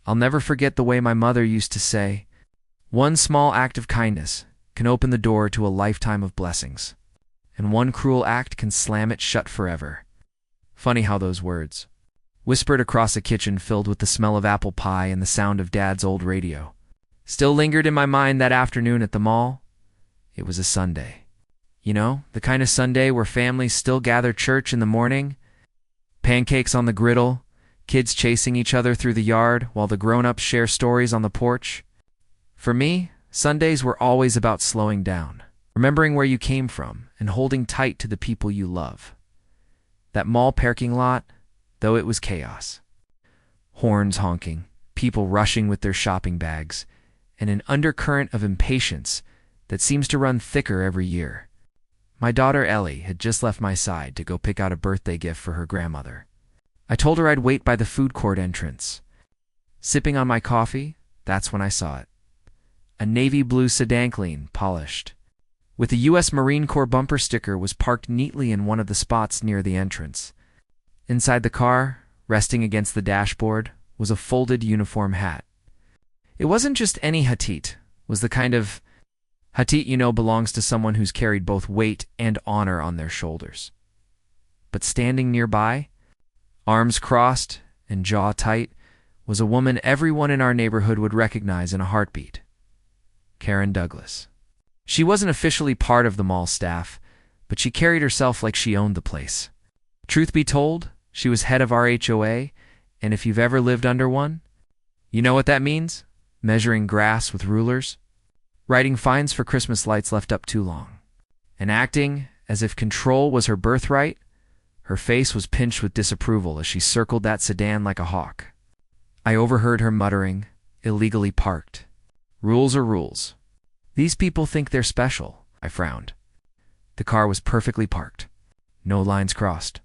I'll never forget the way my mother used to say, "One small act of kindness can open the door to a lifetime of blessings, and one cruel act can slam it shut forever." Funny how those words, whispered across a kitchen filled with the smell of apple pie and the sound of Dad's old radio, still lingered in my mind that afternoon at the mall. It was a Sunday. You know, the kind of Sunday where families still gather church in the morning, pancakes on the griddle, kids chasing each other through the yard while the grown-ups share stories on the porch. For me, Sundays were always about slowing down, remembering where you came from, and holding tight to the people you love. That mall parking lot, though it was chaos. Horns honking, people rushing with their shopping bags, and an undercurrent of impatience that seems to run thicker every year. My daughter Ellie had just left my side to go pick out a birthday gift for her grandmother. I told her I'd wait by the food court entrance. Sipping on my coffee, that's when I saw it. A navy blue sedan, clean, polished, with a U.S. Marine Corps bumper sticker, was parked neatly in one of the spots near the entrance. Inside the car, resting against the dashboard, was a folded uniform hat. It wasn't just any hattit, was the kind of hattit you know belongs to someone who's carried both weight and honor on their shoulders. But standing nearby, arms crossed and jaw tight, was a woman everyone in our neighborhood would recognize in a heartbeat. Karen Douglas. She wasn't officially part of the mall staff, but she carried herself like she owned the place. Truth be told, she was head of our HOA, and if you've ever lived under one, you know what that means? Measuring grass with rulers, writing fines for Christmas lights left up too long, and acting as if control was her birthright. Her face was pinched with disapproval as she circled that sedan like a hawk. I overheard her muttering, "Illegally parked. Rules are rules. These people think they're special." I frowned. The car was perfectly parked. No lines crossed.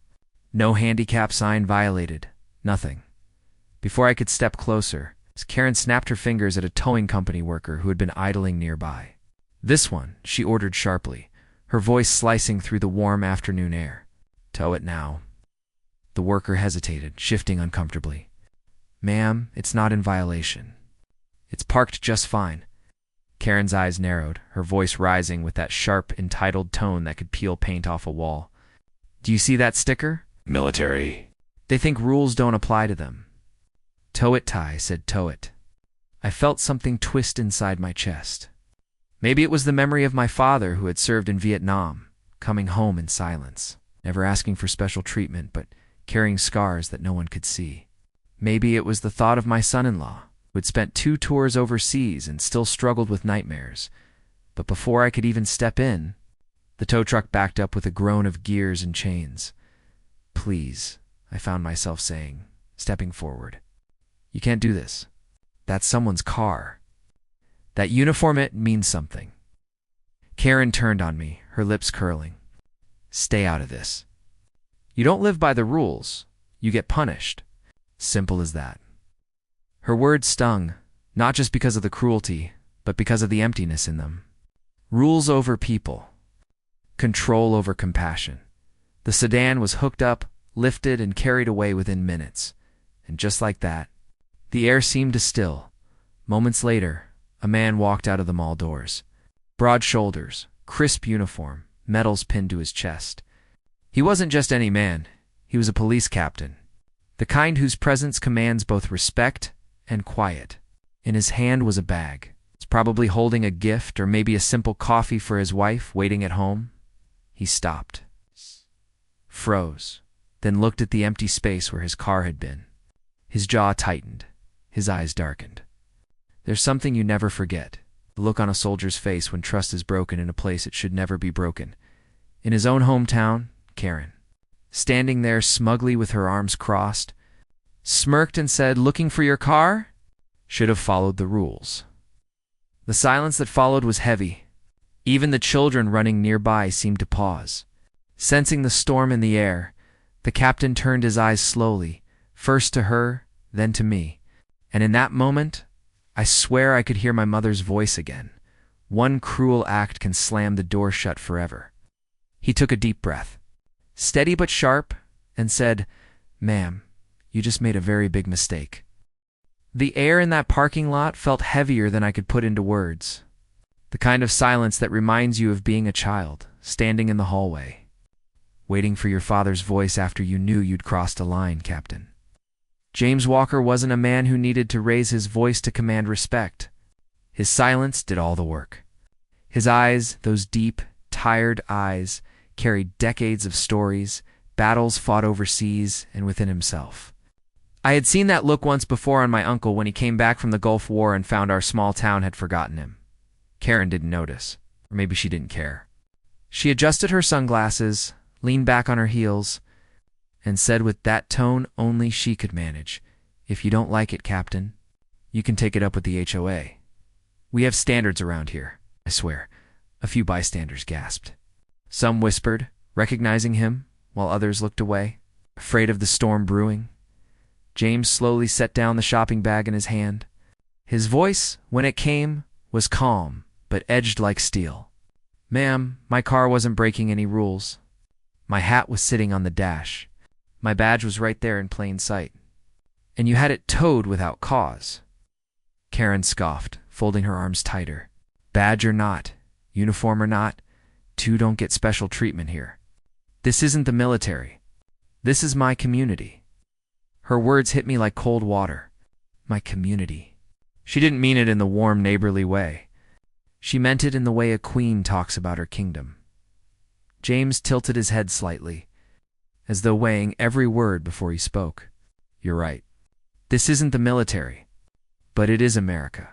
No handicap sign violated. Nothing. Before I could step closer, Karen snapped her fingers at a towing company worker who had been idling nearby. "This one," she ordered sharply, her voice slicing through the warm afternoon air. "Tow it now." The worker hesitated, shifting uncomfortably. "Ma'am, it's not in violation. It's parked just fine." Karen's eyes narrowed, her voice rising with that sharp, entitled tone that could peel paint off a wall. "Do you see that sticker? Military. They think rules don't apply to them." "Tow it, Ty," said tow it. I felt something twist inside my chest. Maybe it was the memory of my father who had served in Vietnam, coming home in silence, never asking for special treatment, but carrying scars that no one could see. Maybe it was the thought of my son-in-law, who had spent 2 tours overseas and still struggled with nightmares. But before I could even step in, the tow truck backed up with a groan of gears and chains. "Please," I found myself saying, stepping forward. "You can't do this. That's someone's car. That uniform, it means something." Karen turned on me, her lips curling. "Stay out of this. You don't live by the rules, you get punished. Simple as that." Her words stung, not just because of the cruelty, but because of the emptiness in them. Rules over people. Control over compassion. The sedan was hooked up, lifted, and carried away within minutes. And just like that, the air seemed to still. Moments later, a man walked out of the mall doors. Broad shoulders, crisp uniform, medals pinned to his chest. He wasn't just any man, he was a police captain. The kind whose presence commands both respect and quiet. In his hand was a bag. He's probably holding a gift or maybe a simple coffee for his wife waiting at home. He stopped. Froze, then looked at the empty space where his car had been. His jaw tightened, his eyes darkened. There's something you never forget, the look on a soldier's face when trust is broken in a place it should never be broken. In his own hometown, Karen, standing there smugly with her arms crossed, smirked and said, "Looking for your car?" Should have followed the rules. The silence that followed was heavy. Even the children running nearby seemed to pause. Sensing the storm in the air, the captain turned his eyes slowly, first to her, then to me. And in that moment, I swear I could hear my mother's voice again. One cruel act can slam the door shut forever. He took a deep breath, steady but sharp, and said, "Ma'am, you just made a very big mistake." The air in that parking lot felt heavier than I could put into words. The kind of silence that reminds you of being a child, standing in the hallway, waiting for your father's voice after you knew you'd crossed a line, Captain. James Walker wasn't a man who needed to raise his voice to command respect. His silence did all the work. His eyes, those deep, tired eyes, carried decades of stories, battles fought overseas and within himself. I had seen that look once before on my uncle when he came back from the Gulf War and found our small town had forgotten him. Karen didn't notice, or maybe she didn't care. She adjusted her sunglasses, leaned back on her heels, and said with that tone only she could manage, "If you don't like it, Captain, you can take it up with the HOA. We have standards around here, I swear." A few bystanders gasped. Some whispered, recognizing him, while others looked away, afraid of the storm brewing. James slowly set down the shopping bag in his hand. His voice, when it came, was calm, but edged like steel. "Ma'am, my car wasn't breaking any rules. My hat was sitting on the dash. My badge was right there in plain sight. And you had it towed without cause." Karen scoffed, folding her arms tighter. "Badge or not, uniform or not, two don't get special treatment here. This isn't the military. This is my community." Her words hit me like cold water. My community. She didn't mean it in the warm, neighborly way. She meant it in the way a queen talks about her kingdom. James tilted his head slightly, as though weighing every word before he spoke. "You're right. This isn't the military, but it is America.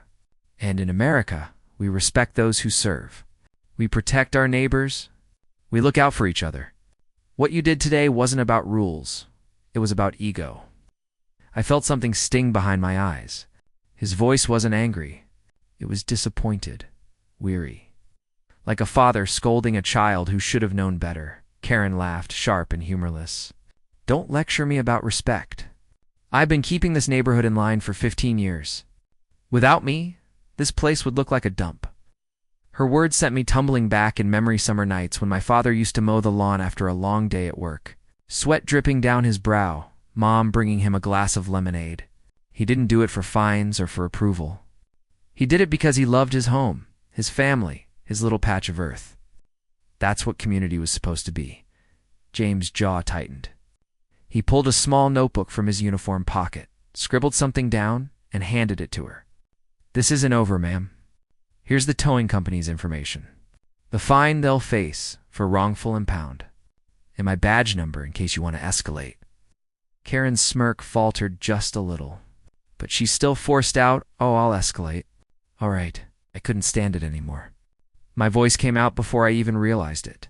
And in America, we respect those who serve. We protect our neighbors. We look out for each other. What you did today wasn't about rules. It was about ego." I felt something sting behind my eyes. His voice wasn't angry. It was disappointed, weary. Like a father scolding a child who should have known better. Karen laughed, sharp and humorless. "Don't lecture me about respect. I've been keeping this neighborhood in line for 15 years. Without me, this place would look like a dump." Her words sent me tumbling back in memory summer nights when my father used to mow the lawn after a long day at work. Sweat dripping down his brow, Mom bringing him a glass of lemonade. He didn't do it for fines or for approval. He did it because he loved his home, his family, his little patch of earth. That's what community was supposed to be. James' jaw tightened. He pulled a small notebook from his uniform pocket, scribbled something down, and handed it to her. "This isn't over, ma'am. Here's the towing company's information. The fine they'll face for wrongful impound. And my badge number in case you want to escalate." Karen's smirk faltered just a little, but she still forced out, "Oh, I'll escalate." All right, I couldn't stand it anymore. My voice came out before I even realized it.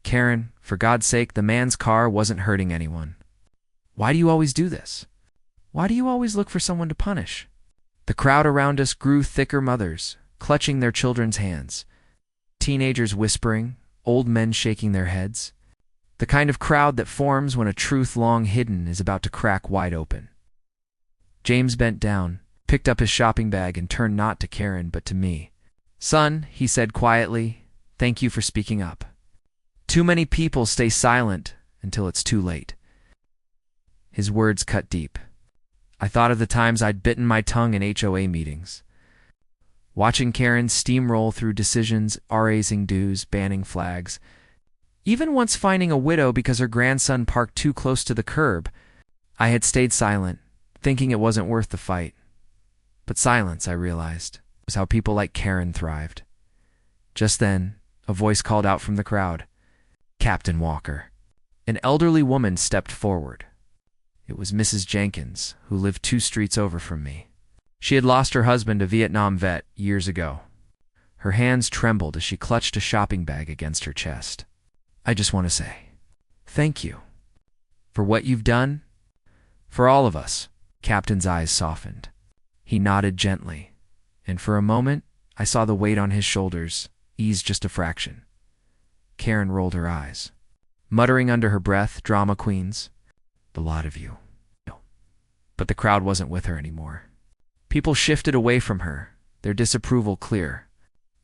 "Karen, for God's sake, the man's car wasn't hurting anyone. Why do you always do this? Why do you always look for someone to punish?" The crowd around us grew thicker, mothers, clutching their children's hands, teenagers whispering, old men shaking their heads. The kind of crowd that forms when a truth long hidden is about to crack wide open. James bent down, picked up his shopping bag, and turned not to Karen but to me. "Son," he said quietly, "thank you for speaking up. Too many people stay silent until it's too late." His words cut deep. I thought of the times I'd bitten my tongue in HOA meetings, watching Karen steamroll through decisions, raising dues, banning flags, even once finding a widow because her grandson parked too close to the curb. I had stayed silent, thinking it wasn't worth the fight. But silence, I realized, was how people like Karen thrived. Just then, a voice called out from the crowd, "Captain Walker." An elderly woman stepped forward. It was Mrs. Jenkins, who lived 2 streets over from me. She had lost her husband, a Vietnam vet, years ago. Her hands trembled as she clutched a shopping bag against her chest. "I just want to say, thank you. For what you've done. For all of us." Captain's eyes softened. He nodded gently, and for a moment, I saw the weight on his shoulders ease just a fraction. Karen rolled her eyes, muttering under her breath, "Drama queens. The lot of you." But the crowd wasn't with her anymore. People shifted away from her, their disapproval clear.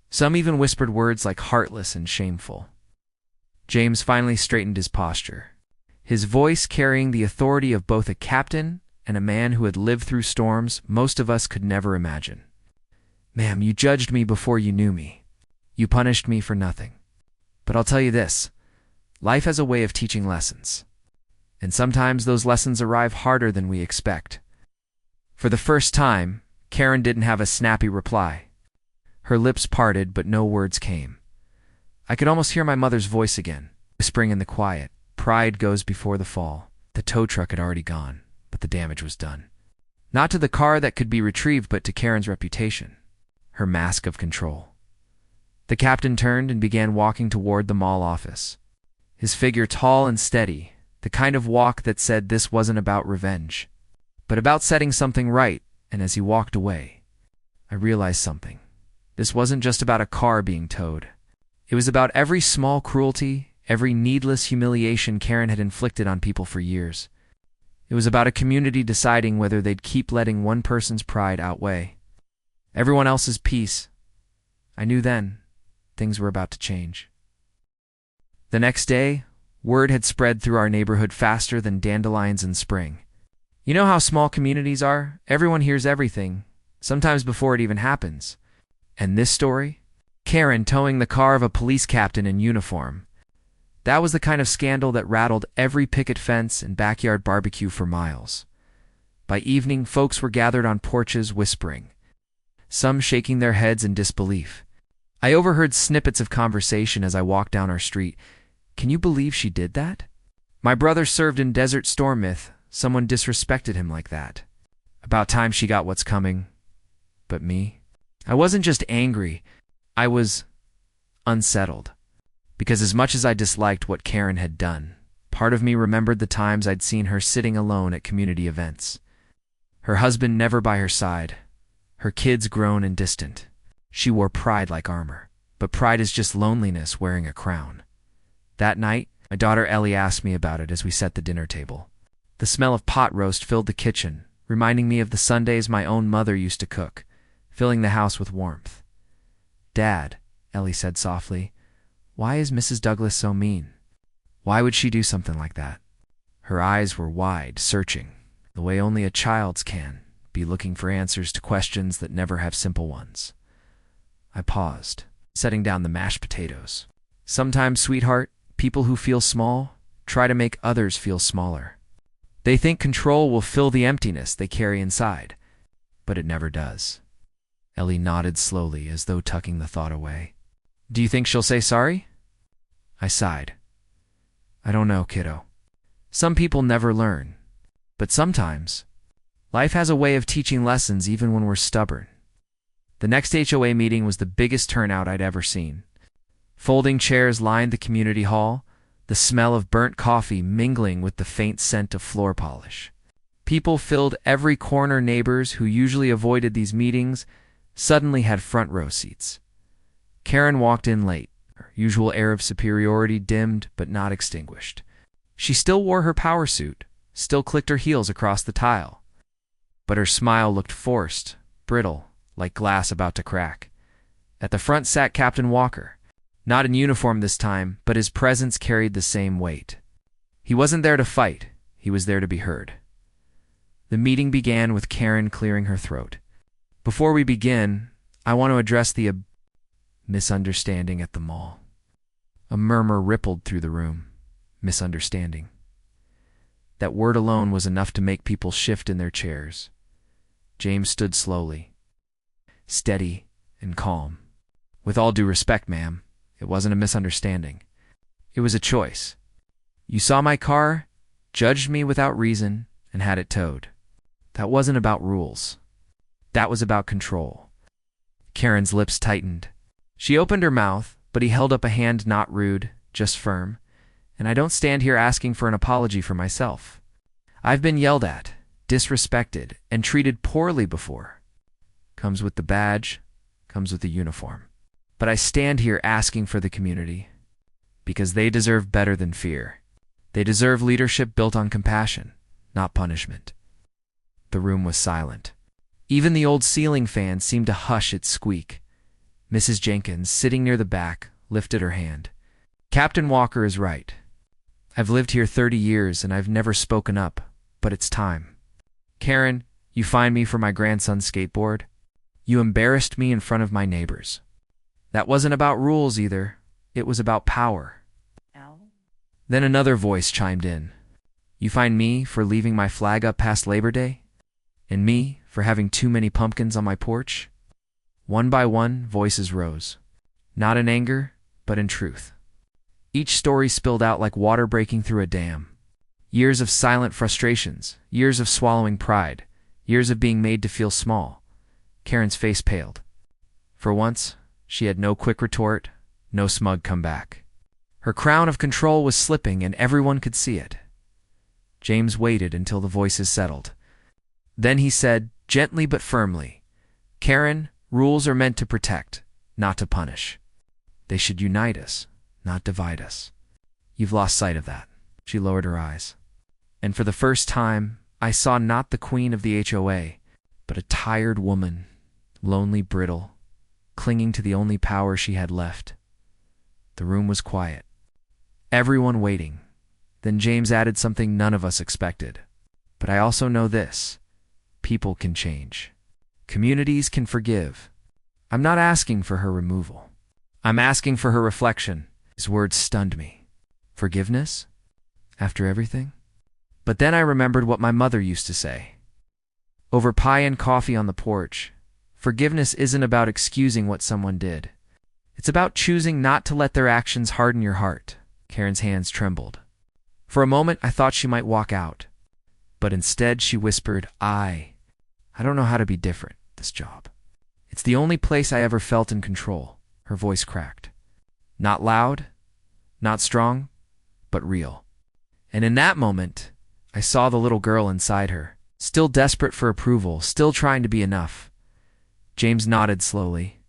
Some even whispered words like heartless and shameful. James finally straightened his posture, his voice carrying the authority of both a captain and a man who had lived through storms most of us could never imagine. "Ma'am, you judged me before you knew me. You punished me for nothing. But I'll tell you this, life has a way of teaching lessons. And sometimes those lessons arrive harder than we expect." For the first time, Karen didn't have a snappy reply. Her lips parted, but no words came. I could almost hear my mother's voice again, whispering in the quiet, "Pride goes before the fall." The tow truck had already gone, but the damage was done. Not to the car that could be retrieved, but to Karen's reputation, her mask of control. The captain turned and began walking toward the mall office. His figure tall and steady, the kind of walk that said this wasn't about revenge, but about setting something right. And as he walked away, I realized something. This wasn't just about a car being towed. It was about every small cruelty, every needless humiliation Karen had inflicted on people for years. It was about a community deciding whether they'd keep letting one person's pride outweigh everyone else's peace. I knew then things were about to change. The next day, word had spread through our neighborhood faster than dandelions in spring. You know how small communities are? Everyone hears everything, sometimes before it even happens. And this story? Karen towing the car of a police captain in uniform. That was the kind of scandal that rattled every picket fence and backyard barbecue for miles. By evening, folks were gathered on porches whispering, some shaking their heads in disbelief. I overheard snippets of conversation as I walked down our street. "Can you believe she did that? My brother served in Desert Storm myth. Someone disrespected him like that. About time she got what's coming." But me? I wasn't just angry. I was unsettled. Because as much as I disliked what Karen had done, part of me remembered the times I'd seen her sitting alone at community events. Her husband never by her side. Her kids grown and distant. She wore pride like armor. But pride is just loneliness wearing a crown. That night, my daughter Ellie asked me about it as we set the dinner table. The smell of pot roast filled the kitchen, reminding me of the Sundays my own mother used to cook, filling the house with warmth. "Dad," Ellie said softly, "why is Mrs. Douglas so mean? Why would she do something like that?" Her eyes were wide, searching, the way only a child's can, be looking for answers to questions that never have simple ones. I paused, setting down the mashed potatoes. "Sometimes, sweetheart, people who feel small try to make others feel smaller. They think control will fill the emptiness they carry inside, but it never does." Ellie nodded slowly, as though tucking the thought away. "Do you think she'll say sorry?" I sighed. "I don't know, kiddo. Some people never learn. But sometimes, life has a way of teaching lessons even when we're stubborn." The next HOA meeting was the biggest turnout I'd ever seen. Folding chairs lined the community hall, the smell of burnt coffee mingling with the faint scent of floor polish. People filled every corner. Neighbors who usually avoided these meetings suddenly had front row seats. Karen walked in late, her usual air of superiority dimmed but not extinguished. She still wore her power suit, still clicked her heels across the tile. But her smile looked forced, brittle, like glass about to crack. At the front sat Captain Walker. Not in uniform this time, but his presence carried the same weight. He wasn't there to fight, he was there to be heard. The meeting began with Karen clearing her throat. "Before we begin, I want to address the misunderstanding at the mall." A murmur rippled through the room. Misunderstanding. That word alone was enough to make people shift in their chairs. James stood slowly, steady and calm. "With all due respect, ma'am, it wasn't a misunderstanding. It was a choice. You saw my car, judged me without reason, and had it towed. That wasn't about rules. That was about control." Karen's lips tightened. She opened her mouth, but he held up a hand, not rude, just firm. "And I don't stand here asking for an apology for myself. I've been yelled at, disrespected, and treated poorly before. Comes with the badge, comes with the uniform. But I stand here asking for the community, because they deserve better than fear. They deserve leadership built on compassion, not punishment." The room was silent. Even the old ceiling fan seemed to hush its squeak. Mrs. Jenkins, sitting near the back, lifted her hand. "Captain Walker is right. I've lived here 30 years and I've never spoken up, but it's time." Karen, you fined me for my grandson's skateboard. You embarrassed me in front of my neighbors. That wasn't about rules either. It was about power. Al? Then another voice chimed in. You fined me for leaving my flag up past Labor Day? And me for having too many pumpkins on my porch? One by one, voices rose. Not in anger, but in truth. Each story spilled out like water breaking through a dam. Years of silent frustrations, years of swallowing pride, years of being made to feel small. Karen's face paled. For once, she had no quick retort, no smug comeback. Her crown of control was slipping and everyone could see it. James waited until the voices settled. Then he said, gently but firmly, Karen, rules are meant to protect, not to punish. They should unite us, not divide us. You've lost sight of that. She lowered her eyes. And for the first time, I saw not the queen of the HOA, but a tired woman, lonely, brittle, clinging to the only power she had left. The room was quiet. Everyone waiting. Then James added something none of us expected. But I also know this. People can change. Communities can forgive. I'm not asking for her removal. I'm asking for her reflection. His words stunned me. Forgiveness? After everything? But then I remembered what my mother used to say. Over pie and coffee on the porch, forgiveness isn't about excusing what someone did. It's about choosing not to let their actions harden your heart. Karen's hands trembled. For a moment, I thought she might walk out. But instead, she whispered, I don't know how to be different, this job. It's the only place I ever felt in control. Her voice cracked. Not loud, not strong, but real. And in that moment, I saw the little girl inside her, still desperate for approval, still trying to be enough. James nodded slowly.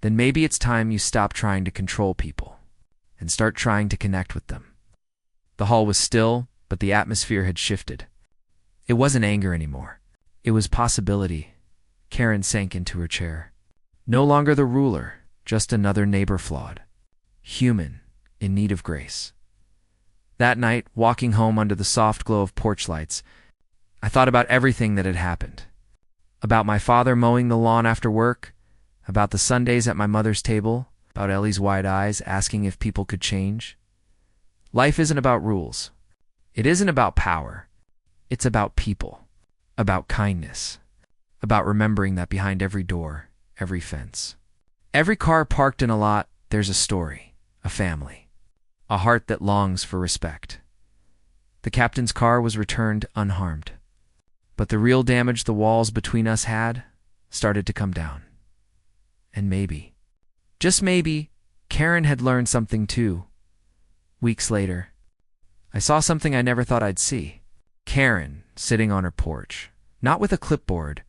Then maybe it's time you stop trying to control people and start trying to connect with them. The hall was still, but the atmosphere had shifted. It wasn't anger anymore. It was possibility. Karen sank into her chair. No longer the ruler, just another neighbor flawed. Human, in need of grace. That night, walking home under the soft glow of porch lights, I thought about everything that had happened. About my father mowing the lawn after work, about the Sundays at my mother's table, about Ellie's wide eyes asking if people could change. Life isn't about rules. It isn't about power. It's about people, about kindness, about remembering that behind every door, every fence, every car parked in a lot, there's a story, a family, a heart that longs for respect. The captain's car was returned unharmed, but the real damage the walls between us had started to come down. And maybe, just maybe, Karen had learned something too. Weeks later, I saw something I never thought I'd see. Karen sitting on her porch, not with a clipboard,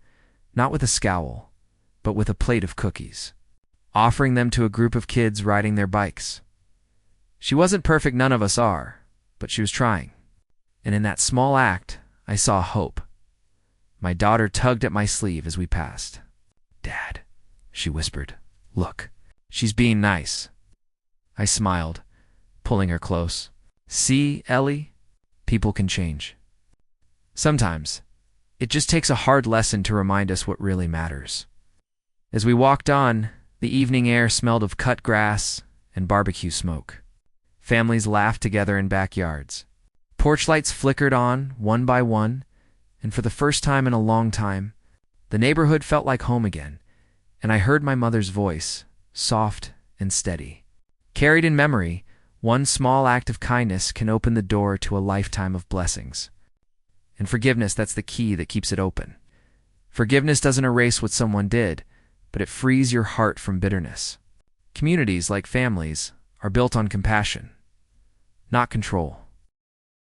not with a scowl, but with a plate of cookies, offering them to a group of kids riding their bikes. She wasn't perfect, none of us are, but she was trying. And in that small act, I saw hope. My daughter tugged at my sleeve as we passed. Dad, she whispered, look, she's being nice. I smiled, pulling her close. See, Ellie, people can change. Sometimes, it just takes a hard lesson to remind us what really matters. As we walked on, the evening air smelled of cut grass and barbecue smoke. Families laughed together in backyards. Porch lights flickered on, one by one, and for the first time in a long time, the neighborhood felt like home again, and I heard my mother's voice, soft and steady. Carried in memory, one small act of kindness can open the door to a lifetime of blessings. And forgiveness, that's the key that keeps it open. Forgiveness doesn't erase what someone did, but it frees your heart from bitterness. Communities, like families, are built on compassion, not control.